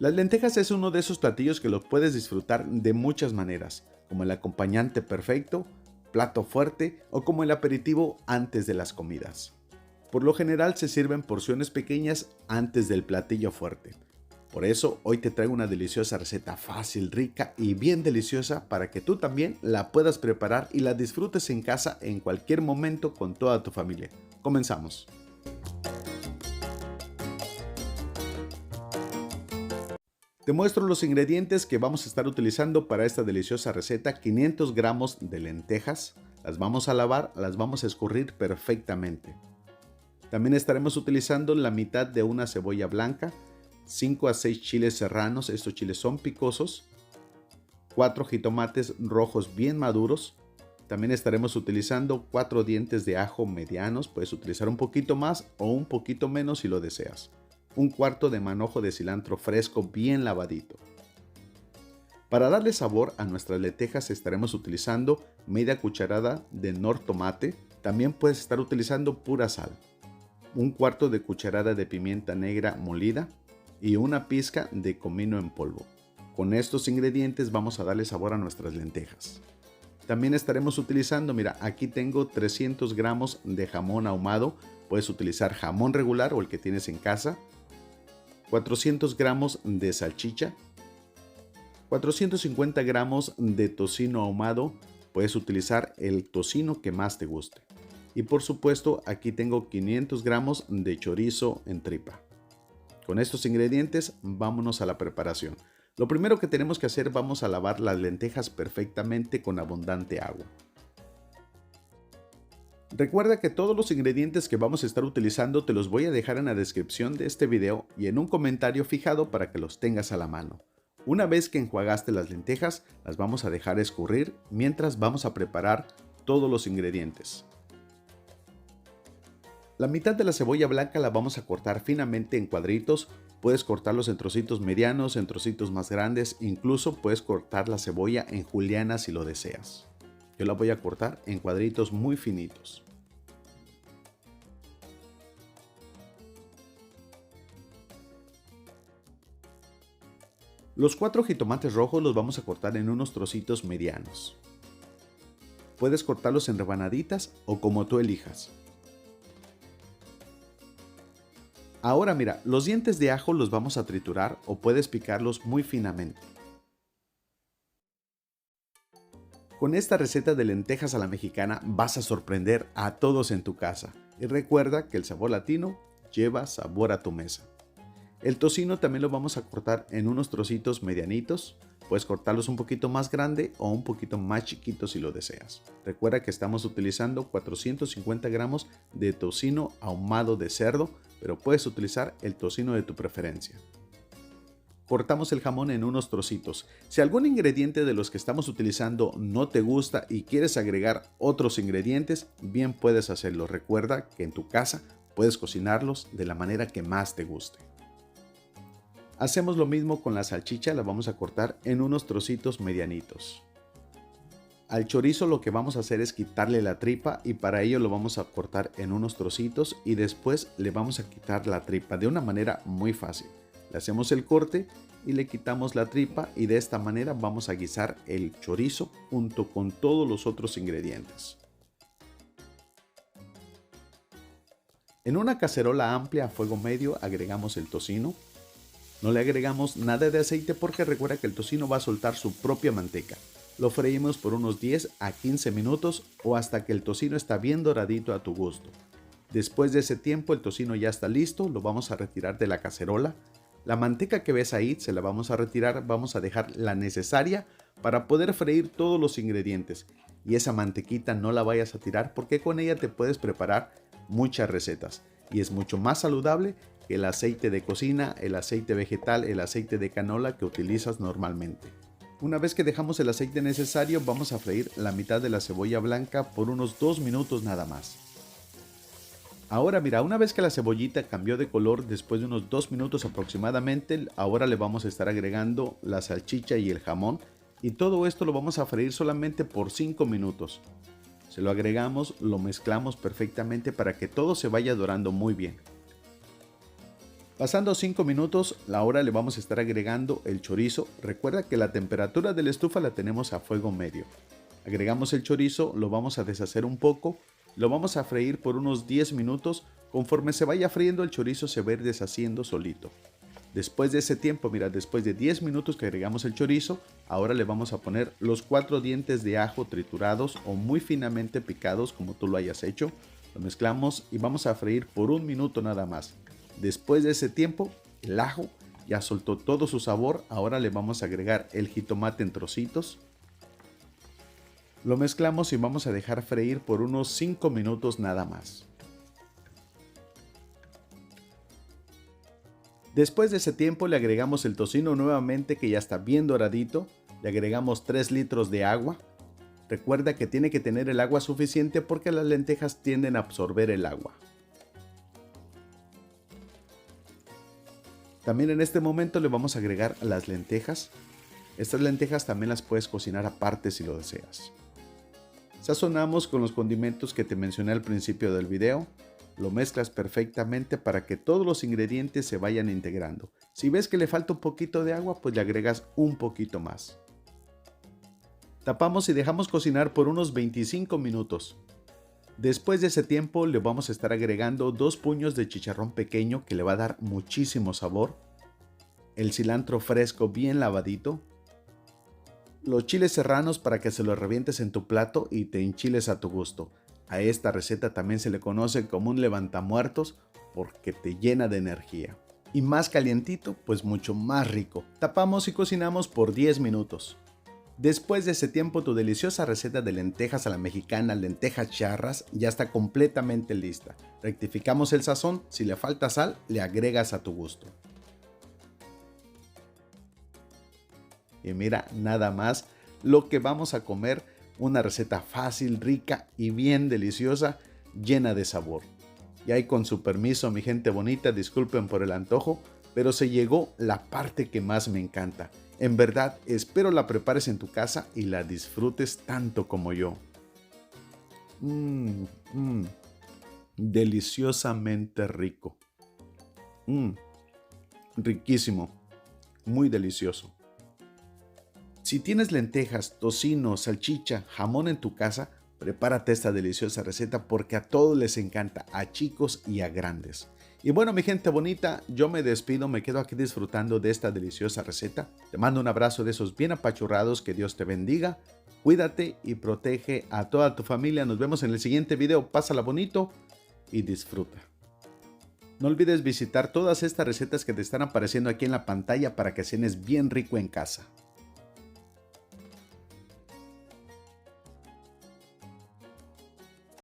Las lentejas es uno de esos platillos que los puedes disfrutar de muchas maneras, como el acompañante perfecto, plato fuerte o como el aperitivo antes de las comidas. Por lo general se sirven porciones pequeñas antes del platillo fuerte. Por eso hoy te traigo una deliciosa receta fácil, rica y bien deliciosa para que tú también la puedas preparar y la disfrutes en casa en cualquier momento con toda tu familia. Comenzamos. Te muestro los ingredientes que vamos a estar utilizando para esta deliciosa receta. 500 gramos de lentejas, las vamos a lavar, las vamos a escurrir perfectamente. También estaremos utilizando la mitad de una cebolla blanca, 5 a 6 chiles serranos, estos chiles son picosos, 4 jitomates rojos bien maduros. También estaremos utilizando 4 dientes de ajo medianos, puedes utilizar un poquito más o un poquito menos si lo deseas. Un cuarto de manojo de cilantro fresco bien lavadito. Para darle sabor a nuestras lentejas estaremos utilizando media cucharada de nor tomate, también puedes estar utilizando pura sal, un cuarto de cucharada de pimienta negra molida y una pizca de comino en polvo. Con estos ingredientes vamos a darle sabor a nuestras lentejas. También estaremos utilizando, mira, aquí tengo 300 gramos de jamón ahumado, puedes utilizar jamón regular o el que tienes en casa, 400 gramos de salchicha, 450 gramos de tocino ahumado, puedes utilizar el tocino que más te guste. Y por supuesto aquí tengo 500 gramos de chorizo en tripa. Con estos ingredientes vámonos a la preparación. Lo primero que tenemos que hacer, vamos a lavar las lentejas perfectamente con abundante agua. Recuerda que todos los ingredientes que vamos a estar utilizando te los voy a dejar en la descripción de este video y en un comentario fijado para que los tengas a la mano. Una vez que enjuagaste las lentejas, las vamos a dejar escurrir mientras vamos a preparar todos los ingredientes. La mitad de la cebolla blanca la vamos a cortar finamente en cuadritos, puedes cortarlos en trocitos medianos, en trocitos más grandes, incluso puedes cortar la cebolla en juliana si lo deseas. Yo la voy a cortar en cuadritos muy finitos. Los 4 jitomates rojos los vamos a cortar en unos trocitos medianos. Puedes cortarlos en rebanaditas o como tú elijas. Ahora mira, los dientes de ajo los vamos a triturar o puedes picarlos muy finamente. Con esta receta de lentejas a la mexicana vas a sorprender a todos en tu casa. Y recuerda que el sabor latino lleva sabor a tu mesa. El tocino también lo vamos a cortar en unos trocitos medianitos. Puedes cortarlos un poquito más grande o un poquito más chiquitos si lo deseas. Recuerda que estamos utilizando 450 gramos de tocino ahumado de cerdo, pero puedes utilizar el tocino de tu preferencia. Cortamos el jamón en unos trocitos. Si algún ingrediente de los que estamos utilizando no te gusta y quieres agregar otros ingredientes, bien puedes hacerlo. Recuerda que en tu casa puedes cocinarlos de la manera que más te guste. Hacemos lo mismo con la salchicha, la vamos a cortar en unos trocitos medianitos. Al chorizo lo que vamos a hacer es quitarle la tripa y para ello lo vamos a cortar en unos trocitos y después le vamos a quitar la tripa de una manera muy fácil. Le hacemos el corte y le quitamos la tripa y de esta manera vamos a guisar el chorizo junto con todos los otros ingredientes. En una cacerola amplia a fuego medio agregamos el tocino. No le agregamos nada de aceite porque recuerda que el tocino va a soltar su propia manteca. Lo freímos por unos 10 a 15 minutos o hasta que el tocino está bien doradito a tu gusto. Después de ese tiempo el tocino ya está listo, lo vamos a retirar de la cacerola. La manteca que ves ahí se la vamos a retirar, vamos a dejar la necesaria para poder freír todos los ingredientes. Y esa mantequita no la vayas a tirar porque con ella te puedes preparar muchas recetas y es mucho más saludable que el aceite de cocina, el aceite vegetal, el aceite de canola que utilizas normalmente. Una vez que dejamos el aceite necesario, vamos a freír la mitad de la cebolla blanca por unos 2 minutos nada más. Ahora mira, una vez que la cebollita cambió de color después de unos 2 minutos aproximadamente, ahora le vamos a estar agregando la salchicha y el jamón y todo esto lo vamos a freír solamente por 5 minutos. Se lo agregamos, lo mezclamos perfectamente para que todo se vaya dorando muy bien. Pasando 5 minutos, ahora le vamos a estar agregando el chorizo. Recuerda que la temperatura de la estufa la tenemos a fuego medio. Agregamos el chorizo, lo vamos a deshacer un poco, lo vamos a freír por unos 10 minutos. Conforme se vaya friendo el chorizo se va a ir deshaciendo solito. Después de ese tiempo, mira, después de 10 minutos que agregamos el chorizo, ahora le vamos a poner los 4 dientes de ajo triturados o muy finamente picados como tú lo hayas hecho. Lo mezclamos y vamos a freír por 1 minuto nada más. Después de ese tiempo, el ajo ya soltó todo su sabor. Ahora le vamos a agregar el jitomate en trocitos. Lo mezclamos y vamos a dejar freír por unos 5 minutos nada más. Después de ese tiempo le agregamos el tocino nuevamente que ya está bien doradito. Le agregamos 3 litros de agua. Recuerda que tiene que tener el agua suficiente porque las lentejas tienden a absorber el agua. También en este momento le vamos a agregar las lentejas. Estas lentejas también las puedes cocinar aparte si lo deseas. Sazonamos con los condimentos que te mencioné al principio del video. Lo mezclas perfectamente para que todos los ingredientes se vayan integrando. Si ves que le falta un poquito de agua, pues le agregas un poquito más. Tapamos y dejamos cocinar por unos 25 minutos. Después de ese tiempo le vamos a estar agregando 2 puños de chicharrón pequeño que le va a dar muchísimo sabor. El cilantro fresco bien lavadito. Los chiles serranos para que se los revientes en tu plato y te enchiles a tu gusto. A esta receta también se le conoce como un levantamuertos porque te llena de energía. Y más calientito, pues mucho más rico. Tapamos y cocinamos por 10 minutos. Después de ese tiempo, tu deliciosa receta de lentejas a la mexicana, lentejas charras, ya está completamente lista. Rectificamos el sazón, si le falta sal, le agregas a tu gusto. Y mira, nada más lo que vamos a comer, una receta fácil, rica y bien deliciosa, llena de sabor. Y ahí con su permiso, mi gente bonita, disculpen por el antojo, pero se llegó la parte que más me encanta. En verdad, espero la prepares en tu casa y la disfrutes tanto como yo. Deliciosamente rico. Riquísimo. Muy delicioso. Si tienes lentejas, tocino, salchicha, jamón en tu casa, prepárate esta deliciosa receta porque a todos les encanta, a chicos y a grandes. Y bueno, mi gente bonita, yo me despido, me quedo aquí disfrutando de esta deliciosa receta. Te mando un abrazo de esos bien apachurrados, que Dios te bendiga. Cuídate y protege a toda tu familia. Nos vemos en el siguiente video. Pásala bonito y disfruta. No olvides visitar todas estas recetas que te están apareciendo aquí en la pantalla para que cenes bien rico en casa.